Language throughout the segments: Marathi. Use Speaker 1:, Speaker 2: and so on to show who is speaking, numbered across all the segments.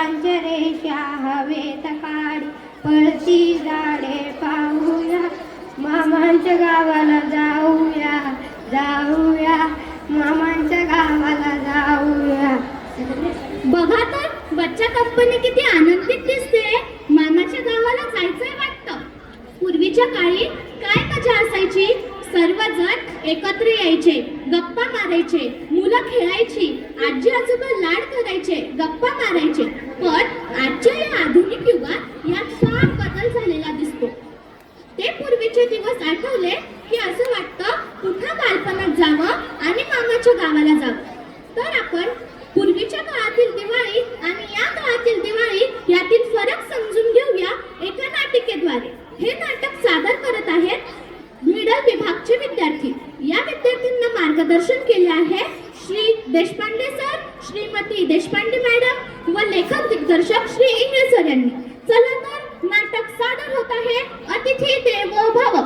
Speaker 1: फुलांच्या रेषा हवेत काढी पळती झाडे पाहूया मामांच्या गावाला जाऊया जाऊया मामांच्या गावाला जाऊया.
Speaker 2: बघा तर बच्चा कंपनी किती आनंदित दिसते. मामाच्या गावाला जायचंय वाटतं. पूर्वीच्या काळी काय मजा असायची. सर्वजण एकत्र यायचे, गप्पा मारायचे, मुलं खेळायची, आजी आजोबा लाड करायचे, गप्पा मारायचे. पण आजच्या या आधुनिक युगात यात फार बदल झालेला दिसतो. ते पूर्वीचे दिवस आठवले की असं वाटतं पुन्हा बालपणात जावं आणि मामाच्या गावाला जावं. तर आपण पूर्वीच्या काळातील दिवाळी आणि या काळातील दिवाळी यातील फरक समजून घेऊया एका नाटिकेद्वारे. हे नाटक सादर करत आहेत मिडल विभागचे विद्यार्थी. या विद्यार्थ्यांना मार्गदर्शन केले आहे श्री देशपांडे सर, श्रीमती देशपांडे मॅडम व लेखक दिग्दर्शक श्री इंगळे सर यांनी. चला तर नाटक सादर होत आहे अतिथी देवो भव.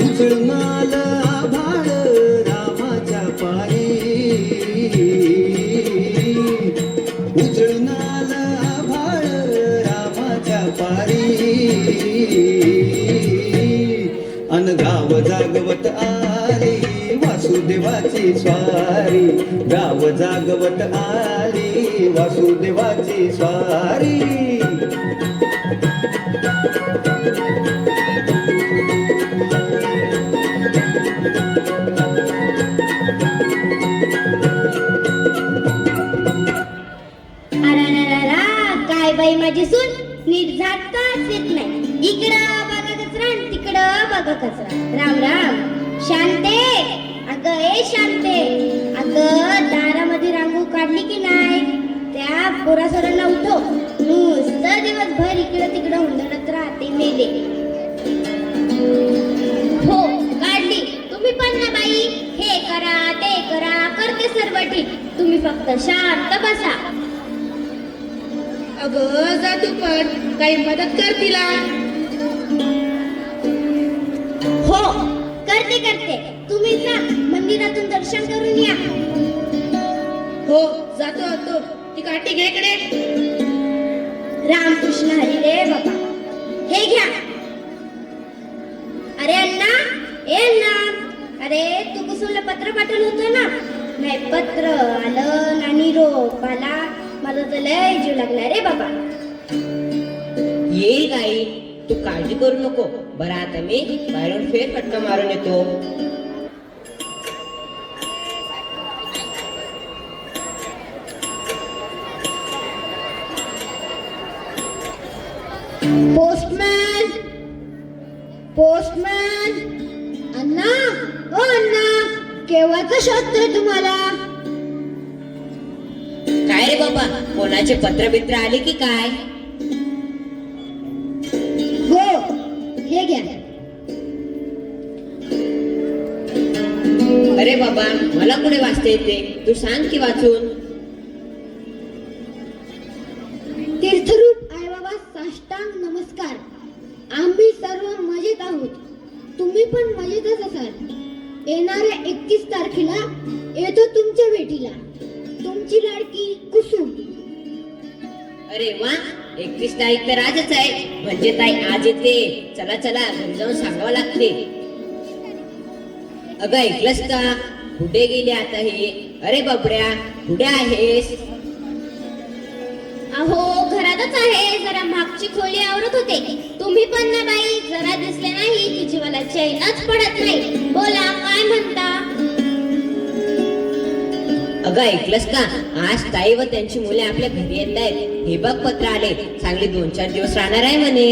Speaker 3: उजळमाल आभाळ रामाच्या पारी उजळमाल आभाळ रामाच्या पारी अन गाव जागवत आली वासुदेवाची स्वारी गाव जागवत आली वासुदेवाची स्वारी.
Speaker 1: काय बाई माझी सून नीट झाडताच येत नाही. इकडं बघा कचरा आणि तिकडं बघा कचरा. राम राम. शांते अगं ए शांते अगं दारामध्ये रांगोळी काढली की नाही. त्या पोरासोरांना उठव. नुसतं दिवसभर इकडं तिकडं हुंदडत राहते मेले. हो काढली. तुम्ही पण ना बाई हे करा ते करा करते सर्व ठीक. तुम्ही फक्त शांत बसा.
Speaker 4: अगं जा तू पण काही मदत कर तिला.
Speaker 1: हो करते करते. तुम्ही जा मंदिरातून दर्शन करून या.
Speaker 4: हो जातो जातो. ती काठी घे इकडे.
Speaker 1: रामकृष्ण हरी रे बाबा. हे घ्या. अरे अण्णा ए अण्णा अरे तू कुसुमला पत्र पाठवलं होतं ना. नाही पत्र आलं ना निरोप आला. माझा तर लय जीव लागला रे बाबा.
Speaker 5: येईल आई तू काळजी करू नको. बरं आता मी बाहेरून फेरफटका मारून येतो.
Speaker 1: Postman postman. अण्णा ओ अण्णा केव्हाचं शोधतोय तुम्हाला.
Speaker 5: काय रे बाबा कोणाचे पत्र बित्र आले की काय.
Speaker 1: हो हे घ्या.
Speaker 5: अरे बाबा मला कुठे वाचता येते. तू सांग की वाचून.
Speaker 1: तीर्थरूप आई बाबा साष्टांग नमस्कार. आम्ही सर्व मजेत आहोत. तुम्ही पण मजेतच असाल. येणाऱ्या 31 तारखेला येतो तुमच्या भेटीला. तुमची लाडकी कुसुम.
Speaker 5: अरे वा 31 तारीख तर आजच आहे. म्हणजे ताई आज येते. चला चला घरी जाऊन सांगावं लागते. अगं ऐकलंस का कुठे गेले आता हे. अरे बाबड्या कुठे आहेस.
Speaker 1: अहो घरातच आहे. जरा मागची खोली आवरत होते. तुम्ही पण ना बाई जरा दिसले नाही की जीवाला चैनच पडत नाही. बोला काय म्हणता.
Speaker 5: अगं ऐकलंस का आज ताई व त्यांची मुले आपल्या घरी येत आहेत. हे बघ पत्र आले. चांगले 2-4 दिवस राहणार आहे म्हणे.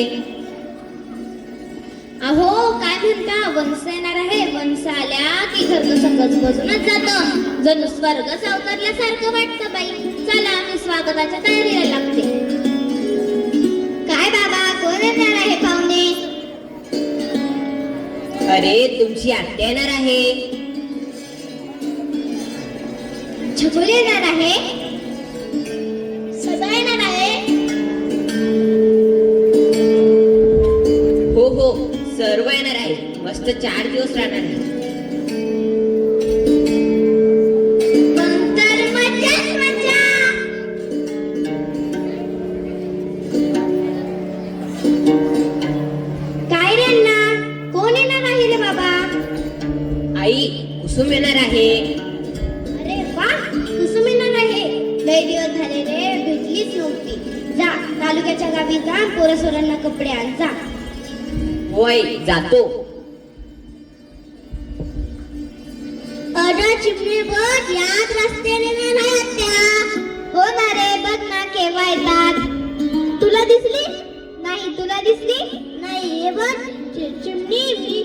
Speaker 1: अहो काय म्हणता वंश येणार आहे. वंश आल्या की घरचं सगळंच बजूनच जातं. जणू स्वर्ग सावकारल्यासारखं वाटतं बाई. चला मी स्वागताच्या तयारीला लागते. काय बाबा कोण येणार आहे पाहुणे.
Speaker 5: अरे तुमची आत्या येणार आहे.
Speaker 1: छकुली येणार आहे. सदा येणार आहे.
Speaker 5: मस्त 4 दिवस राहणार आहे.
Speaker 1: मग तर मजाच मजा. काय रे अण्णा, कोण येणार आहे रे बाबा?
Speaker 5: आई कुसुम येणार आहे.
Speaker 1: अरे वा, कुसुम येणार आहे. लय दिवस झाले रे, भेटलीच नव्हती. जा तालुक्याच्या गावी जा, पोरसोरांना कपडे आण जा.
Speaker 5: होय जातो.
Speaker 1: अरे चिमणी बघ, याच रस्त्याने नाही आत्या. हो ना रे, बघ ना केव्हा येतात. तुला दिसली नाही? तुला दिसली नाही? हे बघ चिमणी, मी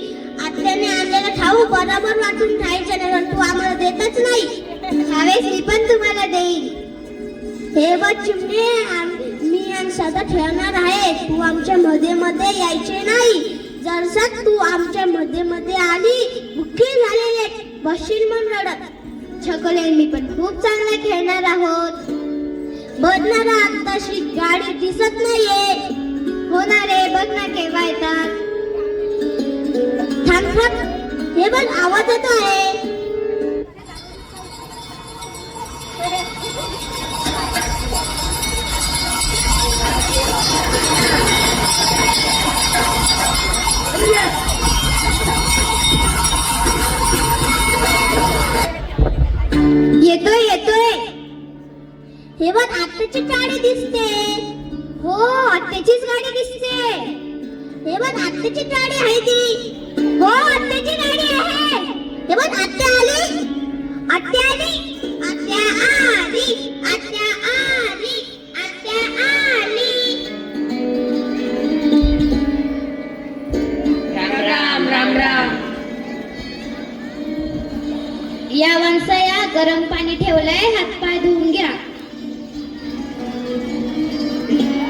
Speaker 1: आत्याने आणलेला खाऊ बरोबर वाटून खायचं नाही, तू आम्हाला देतच नाही. हवेस मी पण तुम्हाला देईल. हे बघ चिमणी, मी आणि सदा ठेवणार आहे. तू आमच्या मध्ये मध्ये यायचे नाही. जर तू आमच्या मध्ये मध्ये आली, भुक्की झालेले बसशील म्हणून रडत. छकोले मी पण खूप चांगला खेळणार आहोत. बदनारा आत्ताशी गाडी दिसत नाहीये. हो ना रे, बघ ना केव्हा येतात. थांब थांब, हे बघ आवाज येतो आहे. येतोय येतोय. हे बघ आत्याची गाडी दिसते. हो, आत्याचीच गाडी दिसते. हे बघ आत्याची गाडी आहे ती. हो, आत्याची गाडी आहे. हे बघ आत्या आली. आत्या आली. आत्या आली. आत्या आली. आत्या आली.
Speaker 5: राम राम राम राम.
Speaker 1: या वंशया, गरम पाणी ठेवलंय, हातपाय धुवून घ्या.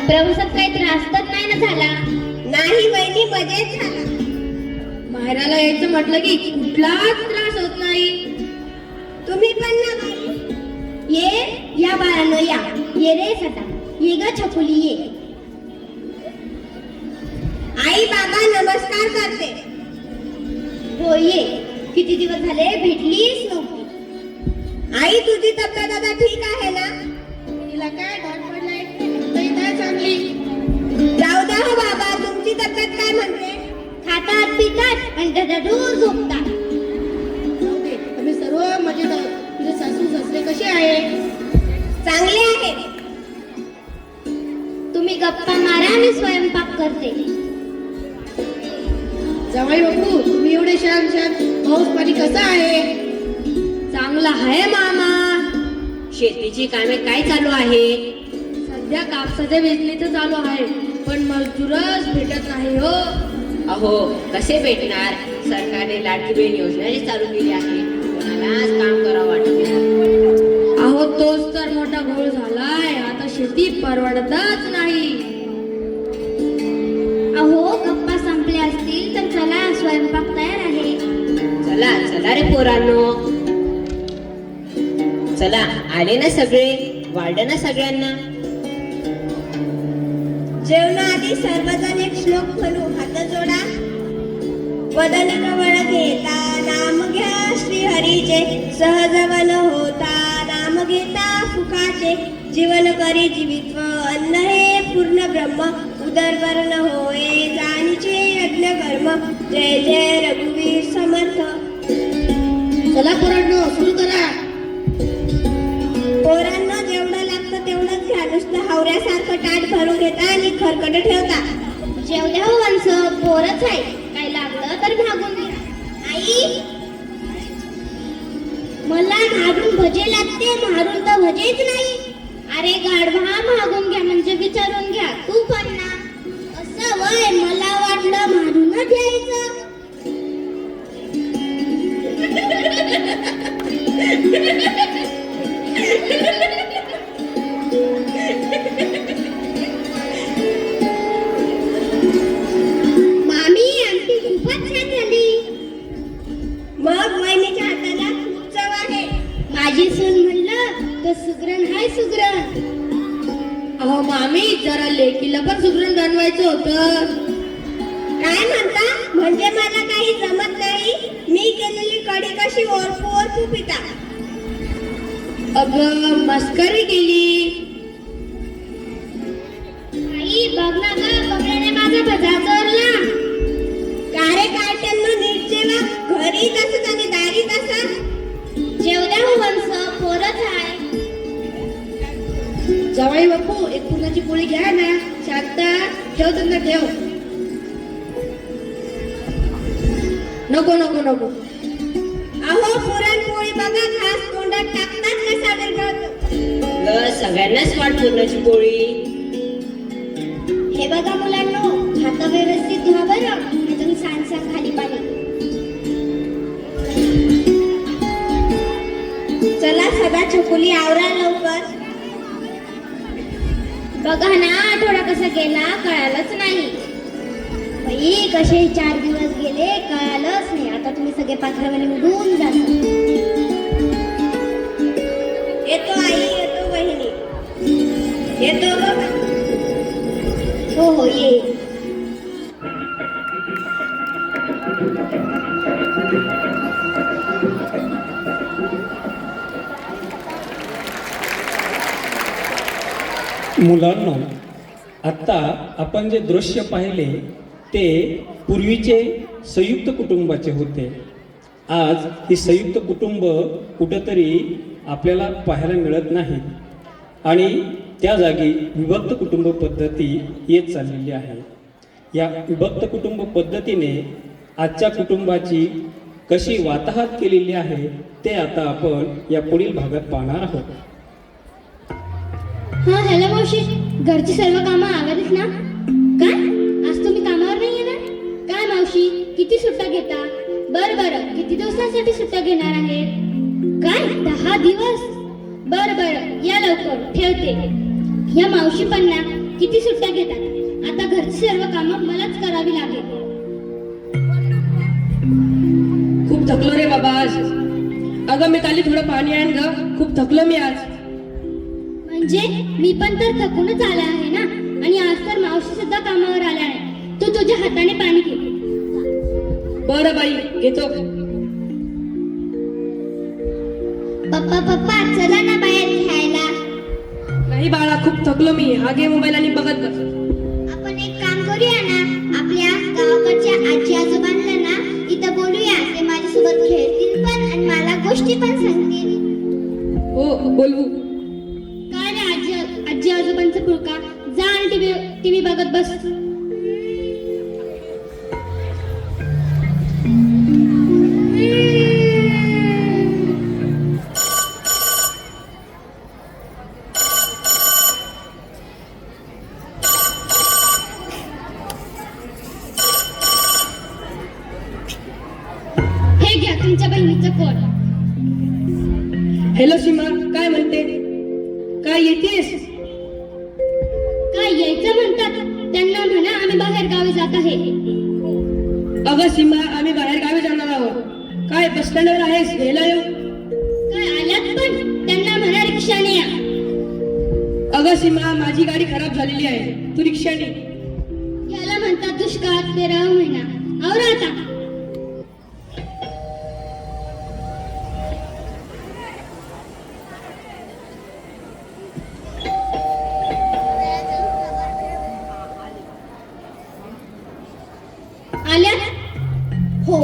Speaker 1: प्रवासात काही त्रास तर नाही ना झाला? नाही वहिनी, मजेत झाला.
Speaker 4: माहेराला यायचं म्हटलं की कुठलाच त्रास होत नाही.
Speaker 1: तुम्ही पण ना बाई. ये या बाळानं या. ये रे सदा, ये ग छकुली ये. आई बाबा नमस्कार करते. हो ये. किती दिवस झाले भेटलीच नव्हती. आई तुझी तब्येत आता ठीक आहे ना?
Speaker 4: तिला काय डाग पडलाय? तरी काय चांगली.
Speaker 1: जाऊ द्या हो बाबा, तुमची तब्येत काय म्हणते? खातात पितात आणि दूर झोपतात.
Speaker 4: जाऊ दे, आम्ही सर्व मजेत आहोत. तुझे सासू सासरे कसे आहे?
Speaker 1: चांगले आहे. तुम्ही गप्पा मारा, मी स्वयंपाक करते.
Speaker 4: जावाई बापू, तुम्ही एवढे शांत शांत, पाऊस पाणी कसं आहे?
Speaker 1: चांगला आहे मामा.
Speaker 5: शेतीची कामे काय चालू आहे?
Speaker 4: सध्या कापसाच्या वेचणीचं चालू आहे, पण मजदूरच भेटत नाही हो.
Speaker 5: अहो कसे भेटणार? सरकारने लाडकी बहीण योजना जी चालू केली आहे, कोणालाच काम करावं वाटत नाही.
Speaker 4: अहो तोच तर मोठा घोळ झालाय. आता शेती परवडतच नाही.
Speaker 1: अहो गप्पा संपल्या असतील तर चला, स्वयंपाक तयार आहे.
Speaker 5: चला चला रे पोरांनो, चला. आले ना सगळे? वाढलं ना सगळ्यांना?
Speaker 1: जेवणाआधी सर्वजण एक श्लोक म्हणू. हात जोडा. वदन कवळ घेता नाम घ्या श्री हरीचे, सहजवन होता नाम घेता सुखाचे. जीवन करी जीवित्व अन्न हे पूर्ण ब्रह्म, उदरवर्ण होय जाणीचे यज्ञ कर्म. जय जय रघुवीर समर्थ.
Speaker 4: चला पोरांनो, सुरू करा.
Speaker 1: पोरांना जेवढं लागतं तेवढंच घ्या. नुसतं हावऱ्यासारखं ताट भरून घेता आणि खरकट ठेवता. जेवढ्या हो वंश, पोरच आहे. काय लागलं तर मागून घ्या. आई, मला मारून भजे लागते, मारून तर भजेच नाही. अरे गाढवा, मागून घ्या म्हणजे विचारून घ्या. तू पण ना असं वय, मला वाटलं मारूनच घ्यायचं. मामी, आमटी खूपच छान झाली. मग वहिनीच्या हाताला खूप चव आहे. माझी सून म्हणलं तर सुगरण हाय सुगरण.
Speaker 4: अहो मामी, जरा लेकीला पण सुगरण बनवायचं होतं.
Speaker 1: काय म्हणता? म्हणजे मला काही जमत नाही? मी केलेली कढी कशी ओरपू पिता?
Speaker 4: अगं मस्करी केली.
Speaker 1: आई बघ ना ग, बघण्याने माझा बजा चोरला. का रे कार्ट्यांना नीट जेवा, घरी तसंच आणि दारी तसंच. जेवढ्या हो वंश पोरच आहे.
Speaker 4: जावई बापू एक पुरणाची पोळी घ्या ना. शांता ठेव त्यांना ठेव. नको नको नको.
Speaker 1: अहो पुरणपोळी बघा, खास तोंडात टाकतात का सादर करतो.
Speaker 5: ग सगळ्यांनाच वाट पुरणाची पोळी.
Speaker 1: हे बघा मुलांनो, हात व्यवस्थित धुवा बरं, अजून सांग खाली पाणी. चला सदा चकुली आवरा लवकर. बघा ना आठवडा कसा गेला कळालंच नाही. बाई कसे 4 दिवस गेले कळालंच नाही. आता तुम्ही सगळे पात्रावाने उडून जाता. येतो आई, येतो बहिणी, येतो बघा. हो हो ये.
Speaker 6: मुलांनो, आत्ता आपण जे दृश्य पाहिले ते पूर्वीचे संयुक्त कुटुंबाचे होते. आज ही संयुक्त कुटुंब कुठंतरी आपल्याला पाहायला मिळत नाही आणि त्या जागी विभक्त कुटुंब पद्धती येत चाललेली आहे. या विभक्त कुटुंब पद्धतीने आजच्या कुटुंबाची कशी वाताहत केलेली आहे ते आता आपण या पुढील भागात पाहणार आहोत.
Speaker 2: हा हॅलो मावशी, घरची सर्व कामं आवरलीत ना? काय आज तुम्ही कामावर नाही येणार? काय मावशी किती सुट्ट्या घेता? बरं किती दिवसांसाठी सुट्ट्या घेणार आहेत? काय 10 दिवस? बरं या लवकर ठेवते. या मावशी पण ना किती सुट्ट्या घेतात. आता घरची सर्व कामं मलाच करावी लागेल.
Speaker 4: खूप थकलो रे बाबा आज. अगं मी काली थोडं पाणी आण ग. खूप थकलो मी आज.
Speaker 2: म्हणजे मी पण तर थकूनच आला आहे ना. आणि आज तर मावशी सुद्धा कामावर आला आहे. तू तुझ्या हाताने पाणी घे.
Speaker 4: बरं बाई घेतो.
Speaker 1: पप्पा चला ना बाहेर खेळायला.
Speaker 4: नाही बाळा, खूप थकलो मी. हा घे मोबाईल आणि बघत बस.
Speaker 1: आपण एक काम करूया ना, आपल्या गावाकडच्या आजी आजोबांना ना इथं बोलूया. ते माझ्यासोबत खेळतील पण आणि मला गोष्टी पण सांगतील.
Speaker 4: हो बोलवू.
Speaker 2: काय रे आजी आजोबांचं पुळका. जा आणि टीव्ही बघत बस. हे घ्या तुमच्या बहिणीचं कोण.
Speaker 4: हॅलो सीमा, काय म्हणते? काय येतेस?
Speaker 2: काय यायचं म्हणतात? त्यांना म्हणा आम्ही बाहेर गावी जात आहे.
Speaker 4: अगं सीमा, आम्ही बाहेर गावी जाणार आहोत. काय बस स्टँडवर आहेस? घ्यायला येऊ?
Speaker 2: काय आल्यात पण त्यांना म्हणा रिक्षाने या.
Speaker 4: अगं सीमा, माझी गाडी खराब झालेली आहे. तू रिक्षाने.
Speaker 2: याला म्हणतात दुष्काळात 13 महिना. आवरा आता. आल्या? हो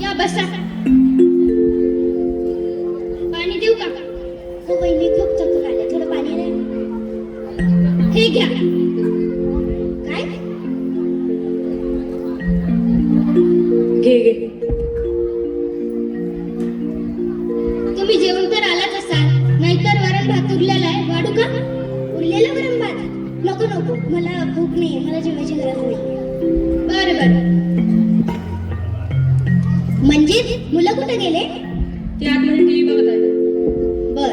Speaker 2: या बसा. पाणी देऊ का?
Speaker 1: हो बहिणी, खूप थकून आले. थोडं पाणी नाही.
Speaker 2: हे घ्या.
Speaker 1: काय?
Speaker 4: घे.
Speaker 2: तुम्ही जेवण तर आलाच असाल, नाहीतर वरण भात उरलेला आहे. वाढू का?
Speaker 1: उरलेलं वरण भात? नको मला भूक नाही. मला जेवायची गरज नाही.
Speaker 2: बरं
Speaker 1: म्हणजे मुलं कुठे गेले?
Speaker 4: ते आतमध्ये टीव्ही बघत आहे.
Speaker 1: बर.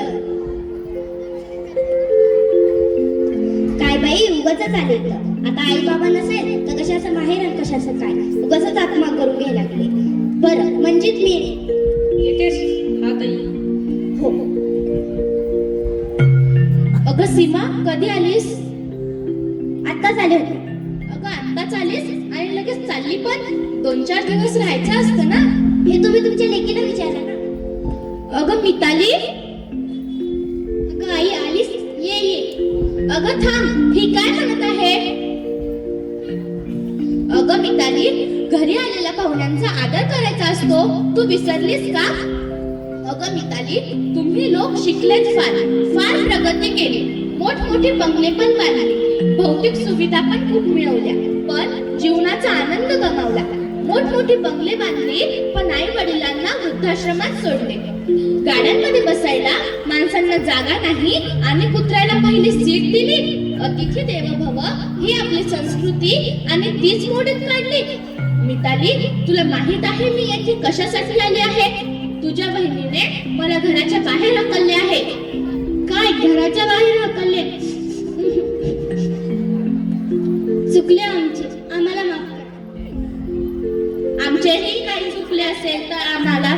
Speaker 1: काय बाई उगाच आले इथं. आता आई बाबा नसेल तर कशाचं माहेर आणि कशाचं काय उगाच आत्मा करून घ्यायला लागले. बरं म्हणजे मी
Speaker 4: येतेस? हा ताई.
Speaker 1: हो.
Speaker 2: अगं सीमा, कधी आलीस?
Speaker 1: आत्ताच आले होते.
Speaker 2: अगं आत्ताच आत्ताच आलीस आणि लगेच चालली पण 2-4 दिवस राहायचं असतं ना.
Speaker 1: हे तुम्ही तुमच्या लेकीला विचारा ना.
Speaker 2: अगं मिताली,
Speaker 1: अगं आई आलीस, ये ये.
Speaker 2: अगं थांब, ही काय म्हणत आहे? अगं मिताली, घरी आलेल्या पाहुण्यांचा आदर करायचा असतो, तू विसरलीस का? अगं मिताली, तुम्ही लोक शिकलेत फार प्रगती केली, मोठमोठे बंगले पण बांधले, भौतिक सुविधा पण खूप मिळवल्या, पण जीवनाचा आनंद गमावला. मोठमोठी बंगले बांधली पण आई वडिलांना वृद्धाश्रमात सोडले. गाड्यांमध्ये बसायला माणसांना जागा नाही आणि कुत्र्याला पहिली सीट दिली. अतिथी देवो भव ही आपली संस्कृती आणि तीच मोडीत काढली. मिताली, तुला माहित आहे मी येथे कशासाठी आले आहे? तुझ्या बहिणीने मला घराच्या बाहेर हकलले आहे.
Speaker 1: काय घराच्या बाहेर हकलले? चुकले आमचे, आम्हाला माफ करा.
Speaker 2: आमचेही काही चुकले असेल तर आम्हाला